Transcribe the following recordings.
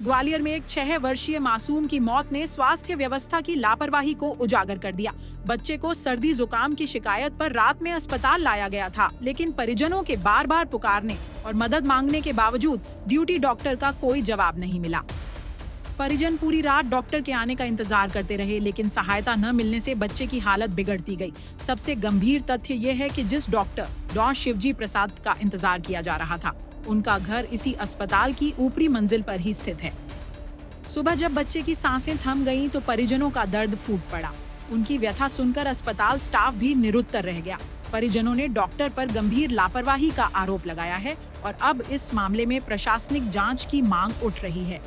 ग्वालियर में एक 6 वर्षीय मासूम की मौत ने स्वास्थ्य व्यवस्था की लापरवाही को उजागर कर दिया। बच्चे को सर्दी जुकाम की शिकायत पर रात में अस्पताल लाया गया था, लेकिन परिजनों के बार बार पुकारने और मदद मांगने के बावजूद ड्यूटी डॉक्टर का कोई जवाब नहीं मिला। परिजन पूरी रात डॉक्टर के आने का इंतजार करते रहे, लेकिन सहायता न मिलने से बच्चे की हालत बिगड़ती गई। सबसे गंभीर तथ्य ये है कि जिस डॉक्टर डॉ. शिवजी प्रसाद का इंतजार किया जा रहा था, उनका घर इसी अस्पताल की ऊपरी मंजिल पर ही स्थित है। सुबह जब बच्चे की सांसें थम गईं, तो परिजनों का दर्द फूट पड़ा। उनकी व्यथा सुनकर अस्पताल स्टाफ भी निरुत्तर रह गया। परिजनों ने डॉक्टर पर गंभीर लापरवाही का आरोप लगाया है और अब इस मामले में प्रशासनिक जांच की मांग उठ रही है।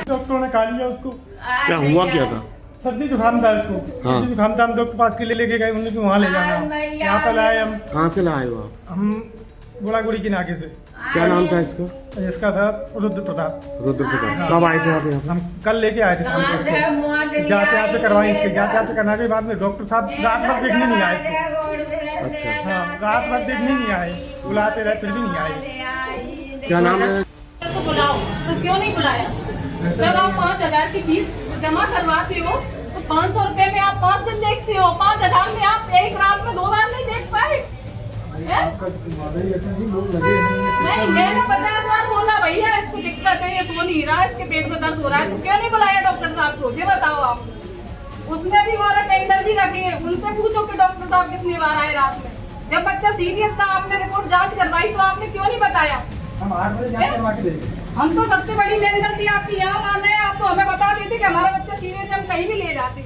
डॉक्टरों ने खा लिया उसको। क्या हुआ क्या था? सर्दी जुकाम था उसको। हाँ। सर्दी जुकाम था, हम डॉक्टर पास के लिए लेके गए, उन्होंने वहाँ ले जाना। यहाँ पर लाए हम। कहाँ से लाए हो आप? हम गोलागुड़ी के नाके से। क्या नाम था इसका? इसका था रुद्र प्रताप। रुद्र प्रताप। कब आए थे आप यहाँ? हम कल लेके आए थे शाम को उसको। जाँच करवाई, इसकी जाँच करने के बाद में डॉक्टर साहब रात भर देखने नहीं आए इसको। अच्छा। हाँ, रात भर देखने नहीं आए, बुलाते रहे फिर भी नहीं आए। क्या नाम है? तो बुलाओ, तो क्यों नहीं बुलाया? जब आप 5,000 की फीस जमा करवाते हो तो 500 रुपए में आप 5 दिन देखते हो, 5,000 में आप एक रात में 2 बार नहीं देख पाए। नहीं, मैंने 50,000 बोला भैया इसको दिक्कत है, ये सो नहीं रहा, इसके पेट में दर्द हो रहा है, तो क्यों नहीं बुलाया डॉक्टर साहब को? ये बताओ आप। उसमें भी वो टेंडर भी रखे हैं, उनसे पूछो कि डॉक्टर साहब कितनी बार आए रात में। जब बच्चा सीरियस था, आपने रिपोर्ट जांच करवाई, तो आपने क्यों नहीं बताया? हम तो सबसे बड़ी मेहनत थी आपकी यहाँ मान रहे हैं, आप तो हमें बता देते कि हमारा बच्चा सीरियस है, हम कहीं भी ले जाते।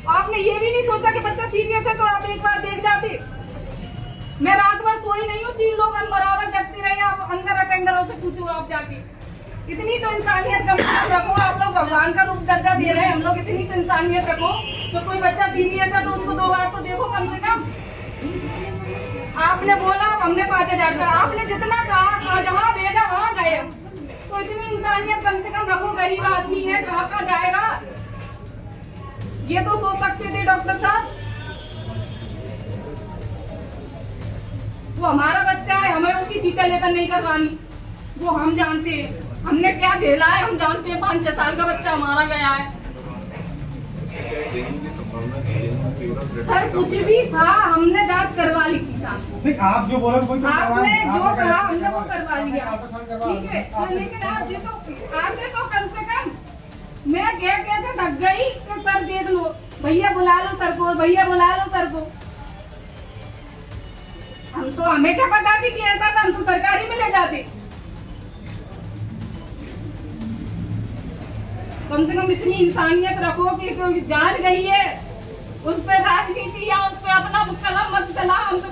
आपने ये भी नहीं सोचा कि बच्चा सीरियस है तो आप एक बार देख जाते। मैं रात भर सोई नहीं हूँ, 3 लोग बराबर जगते रहे, आप अंदर अटेंडरों से पूछो आप जाके। इतनी तो इंसानियत रखो, आप लोग भगवान का रूप दर्जा दे रहे हैं, हम लोग इतनी तो इंसानियत रखो। तो कोई बच्चा सीरियस है तो उसको 2 बार तो देखो कम से कम। आपने बोला हमने 5,000 का, आपने जितना कहा जहाँ भेजा वहाँ गए, तो इतनी इंसानियत कम से कम रखो। गरीब आदमी है, कहाँ जाएगा? ये तो सोच सकते थे डॉक्टर साहब। वो हमारा बच्चा है, हमें उसकी चीचा लेकर नहीं करवानी, वो हम जानते हैं। हमने क्या झेला है हम जानते हैं। 5-6 साल का बच्चा हमारा गया है। सर कुछ भी था, हमने जांच करवा ली थी साहब। आप जो बोला वही तो आपने जो कहा हमने वो करवा लिया, ठीक है। तो लेकिन आपने तो कम से कम, मैं कहते थक गई तो सर देख लो, भैया बुला लो सर को, भैया बुला लो सर को। हम तो, हमें क्या पता थी कि ऐसा था, हम तो सरकारी में ले जाते। कम से कम इतनी इंसानियत रखो कि कोई जान गई है उस पर राजनीति या उस पर अपना कलम मत चला। हम तो